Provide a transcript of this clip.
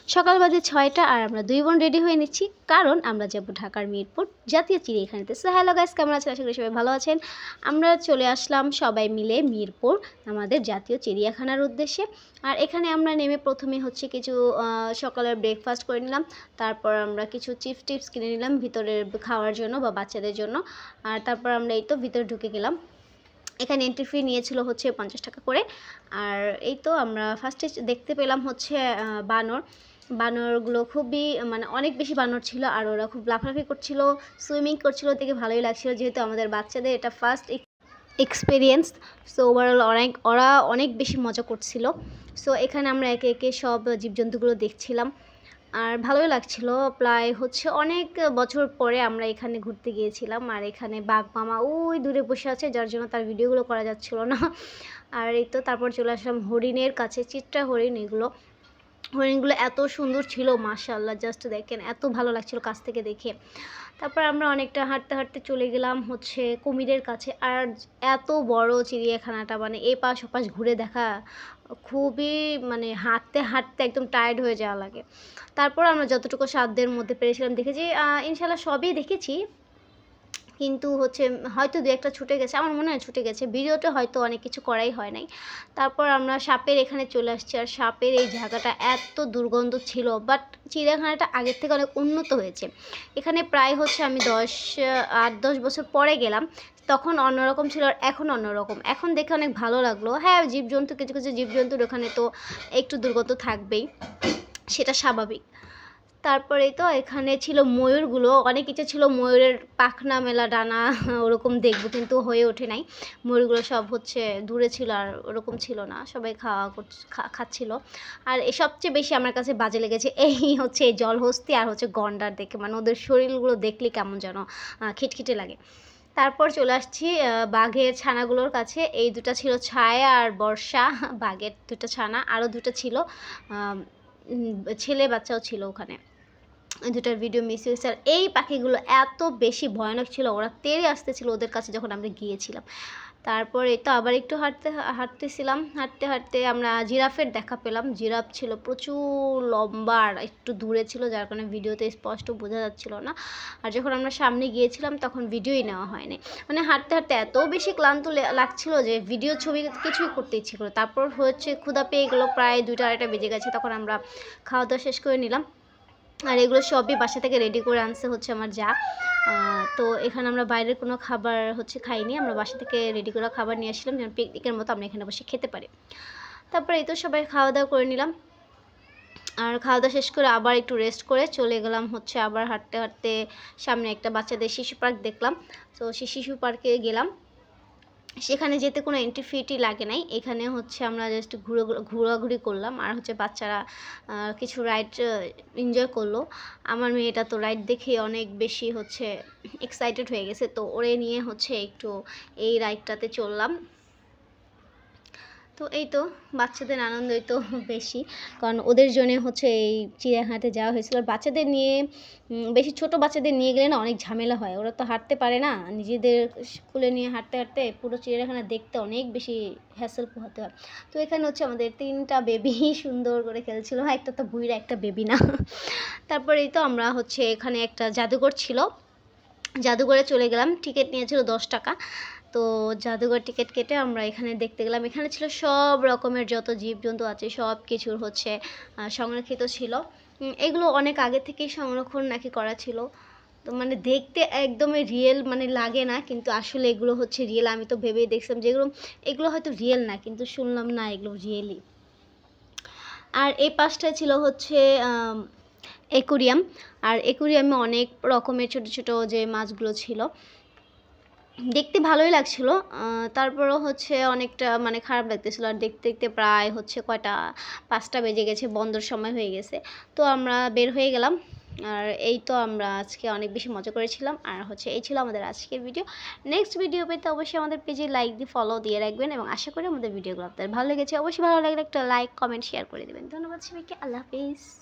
সকাল বাজে ৬টা আর আমরা ২ বোন রেডি হয়ে নিচ্ছি, কারণ আমরা যাব ঢাকার মিরপুর জাতীয় চিড়িয়াখানাতে। সো হ্যালো গাইস, কেমন আছেন? আশা করি সবাই ভালো আছেন। আমরা চলে আসলাম সবাই মিলে মিরপুর আমাদের জাতীয় চিড়িয়াখানার উদ্দেশ্যে। আর এখানে আমরা নেমে প্রথমে হচ্ছে কিছু সকালের ব্রেকফাস্ট করে নিলাম। তারপর আমরা কিছু চিপস টিপস কিনে নিলাম ভিতরে খাওয়ার জন্য বা বাচ্চাদের জন্য। আর তারপর আমরা এই তো ভিতরে ঢুকে গেলাম। এখানে এন্ট্রি ফি নিয়েছিল হচ্ছে 50 টাকা করে। আর এই তো আমরা ফার্স্টে দেখতে পেলাম হচ্ছে বানরগুলো খুবই মানে অনেক বেশি বানর ছিল, আর ওরা খুব লাফালাফি করছিল, সুইমিং করছিল, দেখে ভালোই লাগছিল, যেহেতু আমাদের বাচ্চাদের এটা ফার্স্ট এক্সপিরিয়েন্স। সো ওভারঅল ওরা অনেক বেশি মজা করছিল। সো এখানে আমরা একে একে সব জীবজন্তুগুলো দেখছিলাম, আর ভালোই লাগছিল। প্রায় হচ্ছে অনেক বছর পরে আমরা এখানে ঘুরতে গিয়েছিলাম। আর এখানে বাঘ মামা ওই দূরে বসে আছে, যার জন্য তার ভিডিওগুলো করা যাচ্ছিল না। আর এই তো তারপর চলে আসলাম হরিণের কাছে, চিত্রা হরিণ। হরিণগুলো এত সুন্দর ছিল, মাশাআল্লাহ, জাস্ট দেখেন এত ভালো লাগছিল কাছ থেকে দেখে। তারপর আমরা অনেকটা হাঁটতে হাঁটতে চলে গেলাম হচ্ছে কুমিরের কাছে। আর এত বড় চিড়িয়াখানাটা, মানে এপাশ ওপাশ ঘুরে দেখা খুবই, মানে হাঁটতে হাঁটতে একদম টায়ার্ড হয়ে যাওয়া লাগে। তারপর আমরা যতটুকু সাধ্যের মধ্যে পেরেছিলাম দেখেছি, ইনশাল্লাহ সবই দেখেছি, কিন্তু হচ্ছে হয়তো দু একটা ছুটে গেছে, আমার মনে হয় ছুটে গেছে, ভিডিওতে হয়তো অনেক কিছু করাই হয় নাই। তারপর আমরা সাপের এখানে চলে আসছি। আর সাপের এই জায়গাটা এত দুর্গন্ধ ছিল, বাট চিড়িয়াখানাটা আগের থেকে অনেক উন্নত হয়েছে। এখানে প্রায় হচ্ছে আমি 8-10 বছর পরে গেলাম, তখন অন্যরকম ছিল আর এখন অন্যরকম। এখন দেখে অনেক ভালো লাগলো। হ্যাঁ, জীবজন্তু, কিছু কিছু জীবজন্তুর ওখানে তো একটু দুর্গন্ধ থাকবেই, সেটা স্বাভাবিক। তারপরে তো এখানে ছিল ময়ূরগুলো, অনেক কিছু ছিল, ময়ূরের পাখনা মেলা ডানা ওরকম দেখবো, কিন্তু হয়ে ওঠে নাই। ময়ূরগুলো সব হচ্ছে দূরে ছিল, আর ওরকম ছিল না, সবাই খাচ্ছিল। আর এই সবচেয়ে বেশি আমার কাছে বাজে লেগেছে এই হচ্ছে এই জলহস্তি আর হচ্ছে গন্ডার দেখে, মানে ওদের শরীরগুলো দেখলে কেমন যেন খিটখিটে লাগে। তারপর চলে আসছি বাঘের ছানাগুলোর কাছে। এই দুটা ছিল ছায়া আর বর্ষা, বাঘের দুটো ছানা, আরও দুটো ছিল ছেলে বাচ্চাও ছিল ওখানে। দুটার ভিডিও মিস হয়েছে। আর এই পাখিগুলো এত বেশি ভয়ানক ছিল, ওরা তেড়ে আসতেছিল ওদের কাছে যখন আমরা গিয়েছিলাম। তারপরে তো আবার একটু হাঁটতেছিলাম, হাঁটতে হাঁটতে আমরা জিরাফের দেখা পেলাম। জিরাফ ছিল প্রচুর লম্বা আর একটু দূরে ছিল, যার কারণে ভিডিওতে স্পষ্ট বোঝা যাচ্ছিল না। আর যখন আমরা সামনে গিয়েছিলাম তখন ভিডিওই নেওয়া হয়নি, মানে হাঁটতে হাঁটতে এত বেশি ক্লান্ত লাগছিল যে ভিডিও ছবি কিছুই করতে ইচ্ছে করে। তারপর হচ্ছে ক্ষুধা পেয়ে গেলো, প্রায় 2টা-2:30 বেজে গেছে, তখন আমরা খাওয়া দাওয়া শেষ করে নিলাম। আর এগুলো সবই বাসা থেকে রেডি করে আনছে হচ্ছে আমার যা। তো এখানে আমরা বাইরের কোনো খাবার হচ্ছে খাইনি, আমরা বাসা থেকে রেডি করা খাবার নিয়ে আসলাম, যেন পিকনিকের মতো আমরা এখানে বসে খেতে পারি। তারপরে এই তো সবাই খাওয়া দাওয়া করে নিলাম। আর খাওয়া দাওয়া শেষ করে আবার একটু রেস্ট করে চলে গেলাম হচ্ছে আবার হাঁটতে হাঁটতে সামনে একটা বাচ্চাদের শিশু পার্ক দেখলাম। তো সেই শিশু পার্কে গেলাম, সেখানে যেতে কোনো এন্ট্রি ফিটি লাগে নাই। এখানে হচ্ছে আমরা জাস্ট ঘোরাঘুরি করলাম, আর হচ্ছে বাচ্চারা কিছু রাইড এনজয় করলো। আমার মেয়েটা তো রাইড দেখে অনেক বেশি হচ্ছে এক্সাইটেড হয়ে গেছে, তো ওরে নিয়ে হচ্ছে একটু এই রাইডটাতে চললাম। তো এই তো বাচ্চাদের আনন্দই তো বেশি, কারণ ওদের জন্যে হচ্ছে এই চিড়িয়াখানাতে যাওয়া হয়েছিল। আর বাচ্চাদের নিয়ে বেশি ছোট বাচ্চাদের নিয়ে গেলে না অনেক ঝামেলা হয়, ওরা তো হাঁটতে পারে না, নিজেদের স্কুলে নিয়ে হাঁটতে হাঁটতে পুরো চিড়িয়াখানা দেখতে অনেক বেশি হ্যাসেল পোহাতে হয়। তো এখানে হচ্ছে আমাদের 3টা বেবি সুন্দর করে খেলছিল, একটা তো বুইড়া, একটা বেবি না। তারপরে এই তো আমরা হচ্ছে এখানে একটা জাদুঘর ছিল, জাদুঘরে চলে গেলাম। টিকিট নিয়েছিল 10 টাকা। তো জাদুঘর টিকিট কেটে আমরা এখানে দেখতে গেলাম। এখানে ছিল সব রকমের যত জীবজন্তু আছে সব কিছুর হচ্ছে সংরক্ষিত ছিল। এগুলো অনেক আগে থেকেই সংরক্ষণ নাকি করা ছিল, তো মানে দেখতে একদমই রিয়েল মানে লাগে না, কিন্তু আসলে এগুলো হচ্ছে রিয়েল। আমি তো ভেবেই দেখছিলাম যে এগুলো হয়তো রিয়েল না, কিন্তু শুনলাম না এগুলো রিয়েলই। আর এই পাশটায় ছিল হচ্ছে অ্যাকুরিয়াম। আর অ্যাকুরিয়ামে অনেক রকমের ছোট ছোট যে মাছগুলো ছিল, দেখতে ভালোই লাগছিল। তারপরও হচ্ছে অনেকটা মানে খারাপ লাগতেছিল। আর দেখতে দেখতে প্রায় হচ্ছে কয়টা 5টা বেজে গেছে, বন্ধর সময় হয়ে গেছে। তো আমরা বের হয়ে গেলাম। আর এই তো আমরা আজকে অনেক বেশি মজা করেছিলাম। আর হচ্ছে এই ছিল আমাদের আজকের ভিডিও। নেক্সট ভিডিও পেতে অবশ্যই আমাদের পেজে লাইক দিয়ে ফলো দিয়ে রাখবেন, এবং আশা করি আমাদের ভিডিওগুলো আপনাদের ভালো লেগেছে। অবশ্যই ভালো লাগলে একটা লাইক, কমেন্ট, শেয়ার করে দেবেন। ধন্যবাদ সবাইকে, আল্লাহ হাফিজ।